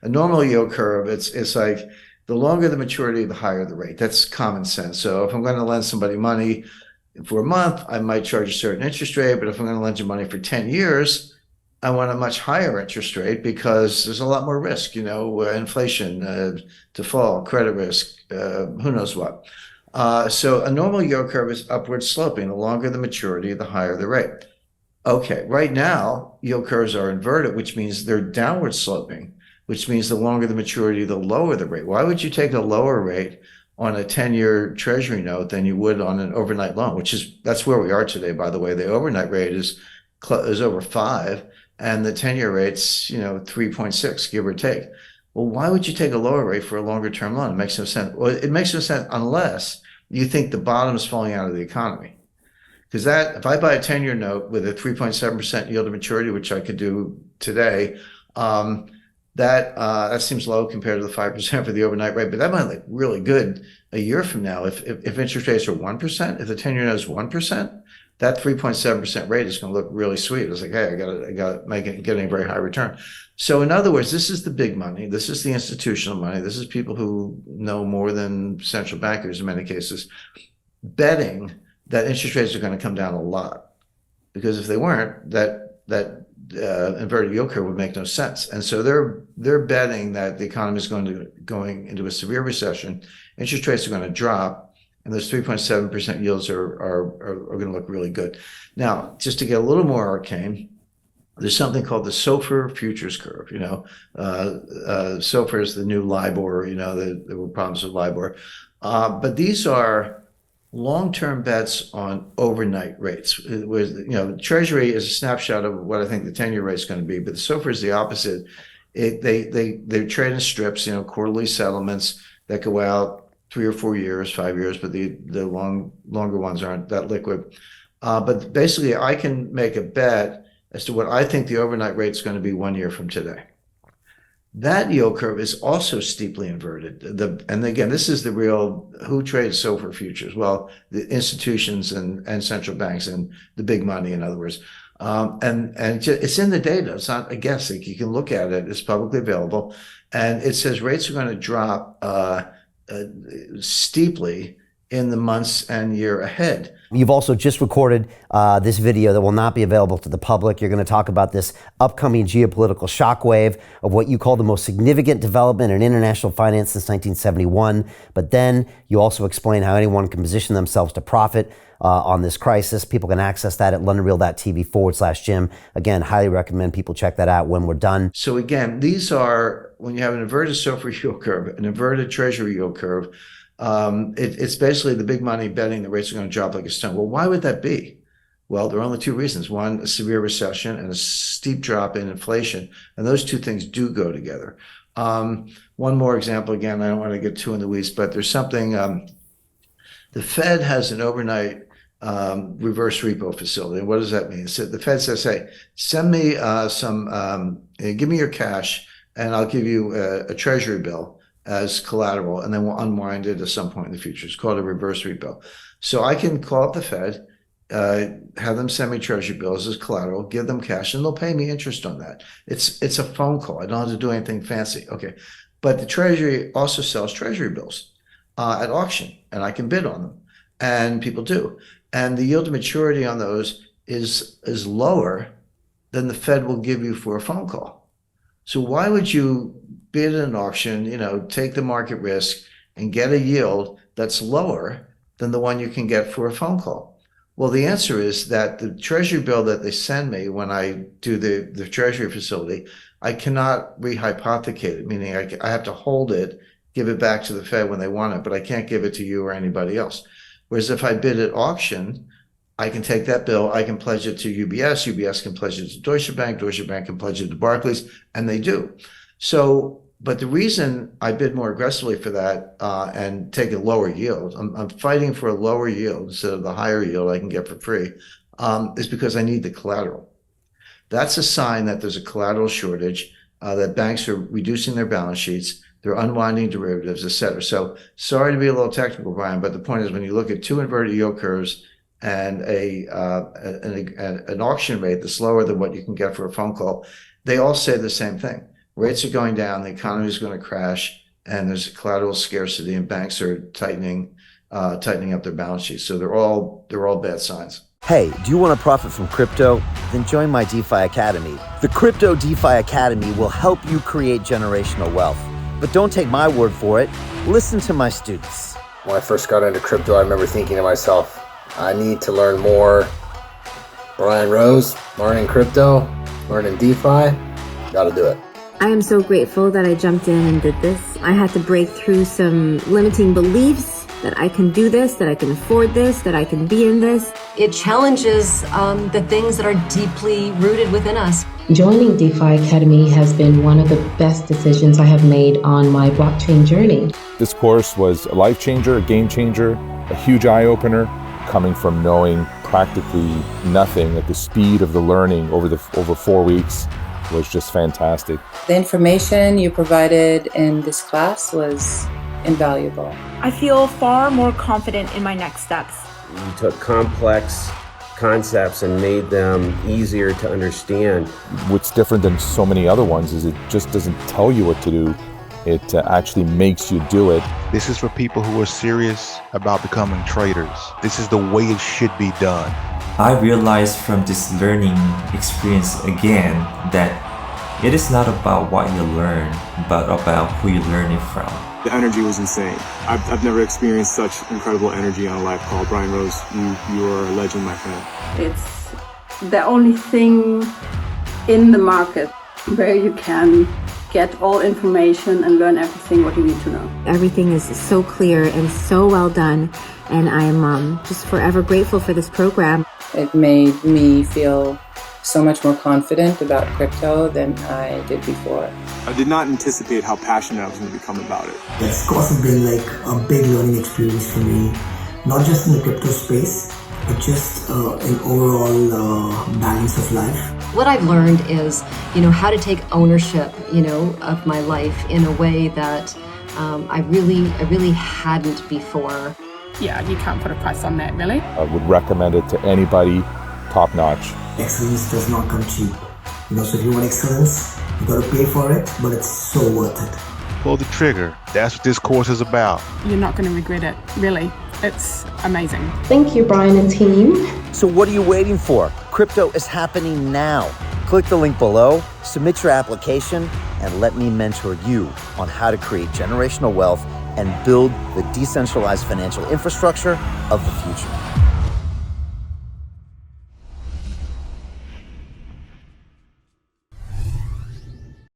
a normal yield curve, it's like the longer the maturity, the higher the rate. That's common sense. So if I'm going to lend somebody money for a month, I might charge a certain interest rate. But if I'm going to lend you money for 10 years, I want a much higher interest rate because there's a lot more risk, inflation, default, credit risk, who knows what. So a normal yield curve is upward sloping. The longer the maturity, the higher the rate. Okay, right now, yield curves are inverted, which means they're downward sloping, which means the longer the maturity, the lower the rate. Why would you take a lower rate on a 10-year treasury note than you would on an overnight loan, that's where we are today, by the way. The overnight rate is over 5, and the 10-year rate's 3.6, give or take. Well, why would you take a lower rate for a longer term loan? It makes no sense. Well, it makes no sense unless you think the bottom is falling out of the economy. Because if I buy a 10-year note with a 3.7% yield to maturity, which I could do today, that seems low compared to the 5% for the overnight rate, but that might look really good a year from now. If interest rates are 1%, if the 10-year note is 1%, that 3.7% rate is going to look really sweet. It's like, hey, I got to getting a very high return. So in other words, this is the big money. This is the institutional money. This is people who know more than central bankers in many cases, betting that interest rates are going to come down a lot. Because if they weren't, that inverted yield curve would make no sense. And so they're betting that the economy is going into a severe recession. Interest rates are going to drop, and those 3.7% yields are going to look really good. Now, just to get a little more arcane, there's something called the SOFR futures curve. SOFR is the new LIBOR. There were problems with LIBOR, but these are long-term bets on overnight rates. Treasury is a snapshot of what I think the 10-year rate is going to be, but the SOFR is the opposite. They trade in strips, quarterly settlements that go out 3 or 4 years, 5 years, but the longer ones aren't that liquid. But basically, I can make a bet as to what I think the overnight rate is going to be 1 year from today. That yield curve is also steeply inverted. And again, this is the real, who trades SOFR futures? Well, the institutions and central banks and the big money, in other words. And it's in the data. It's not a guess. You can look at it. It's publicly available. And it says rates are going to drop steeply in the months and year ahead. You've also just recorded this video that will not be available to the public. You're going to talk about this upcoming geopolitical shockwave of what you call the most significant development in international finance since 1971. But then you also explain how anyone can position themselves to profit on this crisis. People can access that at londonreal.tv/Jim. Again, highly recommend people check that out when we're done. So again, these are, when you have an inverted SOFR yield curve, an inverted treasury yield curve, it's basically the big money betting the rates are going to drop like a stone. Well, why would that be? Well, there are only two reasons. One, a severe recession and a steep drop in inflation. And those two things do go together. One more example, again, I don't want to get too in the weeds, but there's something, the Fed has an overnight reverse repo facility. And what does that mean? So the Fed says, hey, send me give me your cash and I'll give you a treasury bill as collateral, and then we'll unwind it at some point in the future. It's called a reverse repo. So I can call up the Fed, have them send me treasury bills as collateral, give them cash, and they'll pay me interest on that. It's a phone call. I don't have to do anything fancy. Okay. But the Treasury also sells treasury bills at auction, and I can bid on them, and people do. And the yield to maturity on those is lower than the Fed will give you for a phone call. So why would you bid an auction, take the market risk and get a yield that's lower than the one you can get for a phone call? Well, the answer is that the treasury bill that they send me when I do the treasury facility, I cannot rehypothecate it, meaning I have to hold it, give it back to the Fed when they want it, but I can't give it to you or anybody else. Whereas if I bid at auction, I can take that bill, I can pledge it to UBS, UBS can pledge it to Deutsche Bank can pledge it to Barclays, and they do. So, but the reason I bid more aggressively for that and take a lower yield, I'm fighting for a lower yield instead of the higher yield I can get for free, is because I need the collateral. That's a sign that there's a collateral shortage, that banks are reducing their balance sheets, they're unwinding derivatives, et cetera. So sorry to be a little technical, Brian, but the point is when you look at two inverted yield curves and an auction rate that's lower than what you can get for a phone call, they all say the same thing. Rates are going down, the economy is going to crash, and there's collateral scarcity, and banks are tightening up their balance sheets. So they're all bad signs. Hey, do you want to profit from crypto? Then join my DeFi Academy. The Crypto DeFi Academy will help you create generational wealth. But don't take my word for it. Listen to my students. When I first got into crypto, I remember thinking to myself, I need to learn more. Brian Rose, learning crypto, learning DeFi, gotta do it. I am so grateful that I jumped in and did this. I had to break through some limiting beliefs that I can do this, that I can afford this, that I can be in this. It challenges the things that are deeply rooted within us. Joining DeFi Academy has been one of the best decisions I have made on my blockchain journey. This course was a life changer, a game changer, a huge eye-opener, coming from knowing practically nothing at the speed of the learning over 4 weeks was just fantastic. The information you provided in this class was invaluable. I feel far more confident in my next steps. You took complex concepts and made them easier to understand. What's different than so many other ones is it just doesn't tell you what to do. It actually makes you do it. This is for people who are serious about becoming traders. This is the way it should be done. I realized from this learning experience again that it is not about what you learn, but about who you learn it from. The energy was insane. I've never experienced such incredible energy on a live call. Brian Rose, you are a legend, my friend. It's the only thing in the market where you can get all information and learn everything what you need to know. Everything is so clear and so well done, and I am just forever grateful for this program. It made me feel so much more confident about crypto than I did before. I did not anticipate how passionate I was going to become about it. This course has been like a big learning experience for me, not just in the crypto space, but just an overall balance of life. What I've learned is, how to take ownership, of my life in a way that I really hadn't before. Yeah, you can't put a price on that, really. I would recommend it to anybody, top notch. Excellence does not come cheap. So if you want excellence, you got to pay for it, but it's so worth it. Pull the trigger. That's what this course is about. You're not going to regret it, really. It's amazing. Thank you, Brian and team. So what are you waiting for? Crypto is happening now. Click the link below, submit your application, and let me mentor you on how to create generational wealth and build the decentralized financial infrastructure of the future.